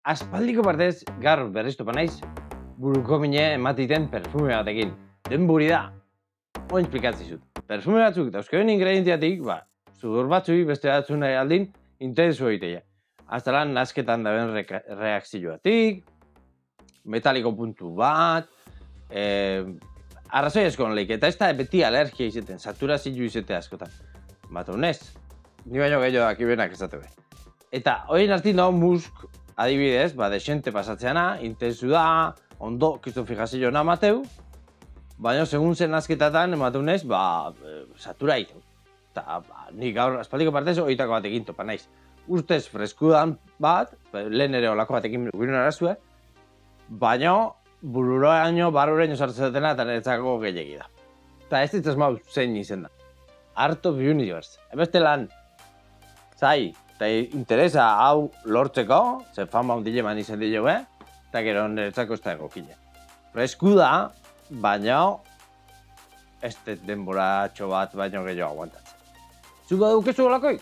Aspaldiko partez, gaur berriztopa naiz, buruko mine ematiten perfume batekin. Denburi da, oin plikatzizut. Perfume batzuk dauzkeuen ingredientiatik, sudor batzui beste batzun nahi aldin, intenso egitea. Aztalan, nasketan daben reakzioatik, metaliko puntu bat, arrazoi asko leik, eta ez da beti alergia izaten, saturazio izate askotan. Bata honez, ni baino gehiago dakibenak esate be. Eta horien artin dago musk, adibidez, desente pasatzeana, intensu da, ondo, kiston fijazio na mateu, baina segun zen azketatan emateunez, satura iteu. Eta nik gaur aspaldiko partez horietako batekin topa naiz. Ustez freskudan bat, lehen ere olako batekin guinon arazue, baina bururoaino, barrureino sartzetena eta niretzako gehiagi da. Eta ez ditzaz mau zein izen da. Art of Universe. Ebeste lan, zai, eta interesa hau lortzeko, ze fama hundile man izan dile eta gero niretzako ez da egokile. Fresku da, baina ez denboratxo bat baino gehiago aguantatzen. Zuko dukezu olakoik?